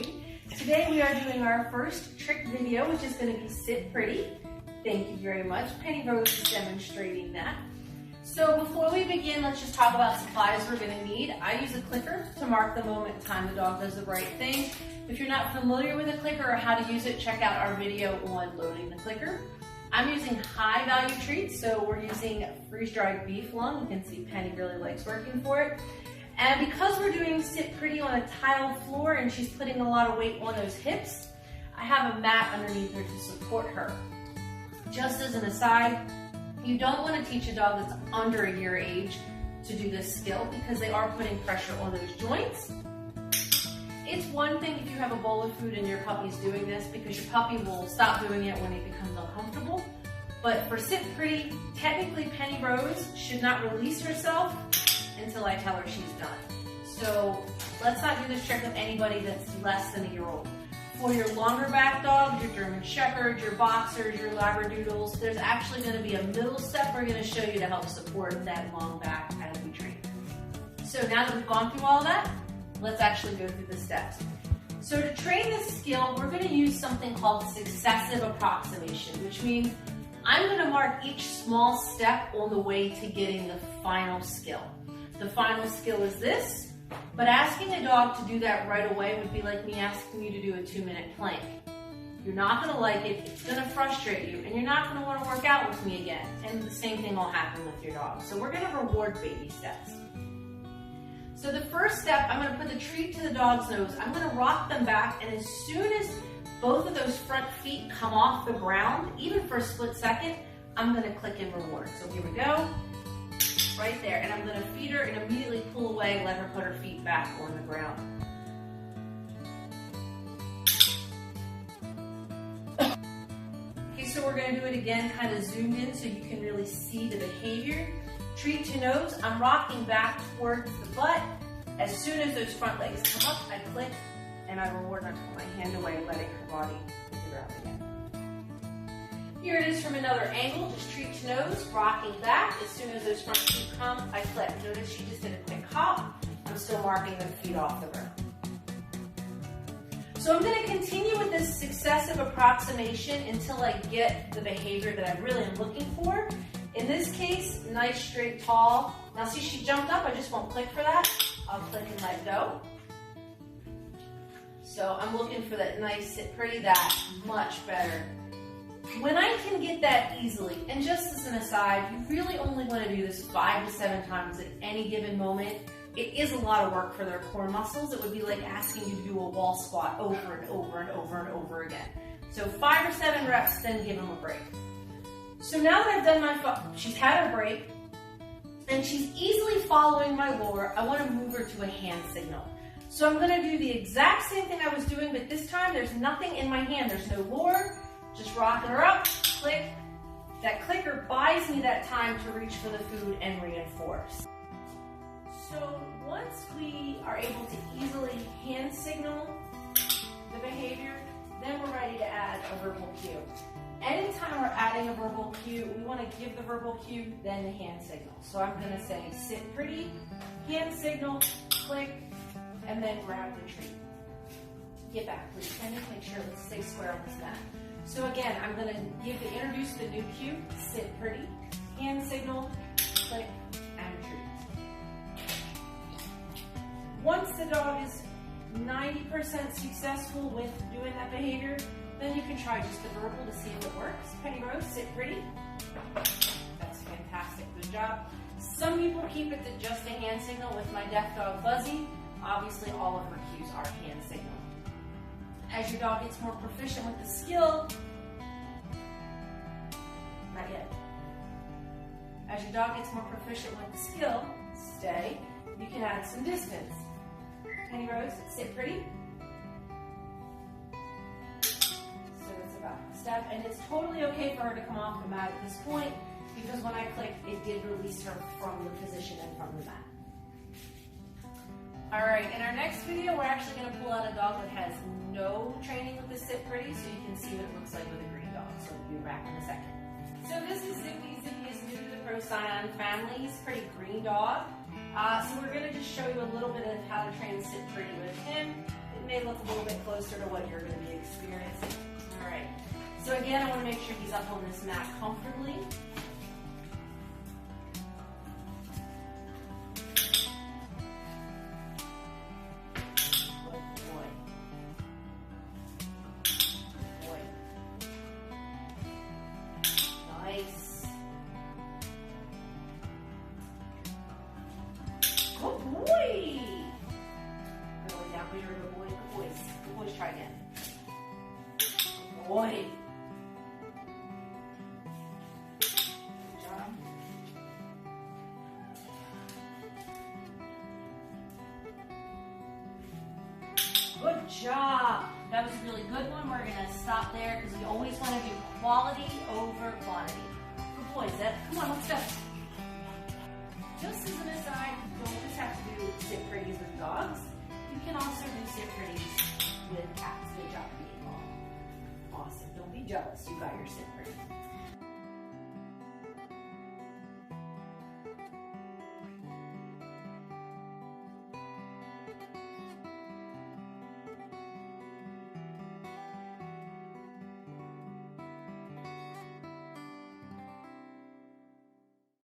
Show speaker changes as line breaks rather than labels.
Training. Today we are doing our first trick video, which is going to be Sit Pretty. Thank you very much. Penny Rose is demonstrating that. So before we begin, let's just talk about supplies we're going to need. I use a clicker to mark the moment in time the dog does the right thing. If you're not familiar with a clicker or how to use it, check out our video on loading the clicker. I'm using high value treats, so we're using freeze-dried beef lung. You can see Penny really likes working for it. And because we're doing Sit Pretty on a tiled floor and she's putting a lot of weight on those hips, I have a mat underneath her to support her. Just as an aside, you don't want to teach a dog that's under a year age to do this skill because they are putting pressure on those joints. It's one thing if you have a bowl of food and your puppy's doing this because your puppy will stop doing it when it becomes uncomfortable. But for Sit Pretty, technically Penny Rose should not release herself until I tell her she's done. So let's not do this trick with anybody that's less than a year old. For your longer back dogs, your German Shepherds, your Boxers, your Labradoodles, there's actually going to be a middle step we're going to show you to help support that long back as we train. So now that we've gone through all that, let's actually go through the steps. So to train this skill, we're going to use something called Successive Approximation, which means I'm going to mark each small step on the way to getting the final skill. The final skill is this, but asking a dog to do that right away would be like me asking you to do a 2-minute plank. You're not going to like it, it's going to frustrate you, and you're not going to want to work out with me again. And the same thing will happen with your dog. So we're going to reward baby steps. So the first step, I'm going to put the treat to the dog's nose. I'm going to rock them back, and as soon as both of those front feet come off the ground, even for a split second, I'm going to click in reward. So here we go. Right there, and I'm going to feed her and immediately pull away, let her put her feet back on the ground. Okay, so we're going to do it again, kind of zoomed in so you can really see the behavior. Treat to nose, I'm rocking back towards the butt. As soon as those front legs come up, I click and I reward, and I pull my hand away, letting her body hit the ground again. Here it is from another angle, just treat to nose, rocking back. As soon as those front feet come, I click. Notice she just did a quick hop. I'm still marking the feet off the ground. So I'm going to continue with this successive approximation until I get the behavior that I really am looking for. In this case, nice, straight, tall. Now see, she jumped up. I just won't click for that. I'll click and let go. So I'm looking for that nice Sit Pretty, that much better. When I can get that easily, and just as an aside, you really only want to do this 5 to 7 times at any given moment. It is a lot of work for their core muscles. It would be like asking you to do a wall squat over and over and over and over again. So 5 or 7 reps, then give them a break. So now that I've done she's had her break, and she's easily following my lure, I want to move her to a hand signal. So I'm going to do the exact same thing I was doing, but this time there's nothing in my hand. There's no lure. Just rocking her up, click. That clicker buys me that time to reach for the food and reinforce. So once we are able to easily hand signal the behavior, then we're ready to add a verbal cue. Anytime we're adding a verbal cue, we want to give the verbal cue, then the hand signal. So I'm going to say Sit Pretty, hand signal, click, and then grab the treat. Get back, please. Penny, make sure it stays square on this mat. So again, I'm going to introduce the new cue, Sit Pretty, hand signal, click, and treat. Once the dog is 90% successful with doing that behavior, then you can try just the verbal to see if it works. Penny Rose, Sit Pretty. That's fantastic, good job. Some people keep it to just a hand signal. With my deaf dog Fuzzy, obviously all of her cues are hand signal. As your dog gets more proficient with the skill, not yet. As your dog gets more proficient with the skill, stay, you can add some distance. Penny Rose, Sit Pretty. So it's about a step, and it's totally okay for her to come off the mat at this point because when I clicked, it did release her from the position and from the mat. Alright, in our next video, we're actually going to pull out a dog that has no training with the Sit Pretty, so you can see what it looks like with a green dog. So we'll be back in a second. So this is Zippy. Zippy is new to the Procyon family. He's a pretty green dog. So we're going to just show you a little bit of how to train Sit Pretty with him. It may look a little bit close closer to what you're going to be experiencing. All right. So again, I want to make sure he's up on this mat comfortably. Boy. Good job. Good job. That was a really good one. We're going to stop there because we always want to do quality over quantity. Good boys. Come on, let's go. Just as an aside, you don't just have to do sit pretties with dogs. You can also do sit pretties with cats. Good job, people. Awesome. Don't be jealous. You got your sit pretty.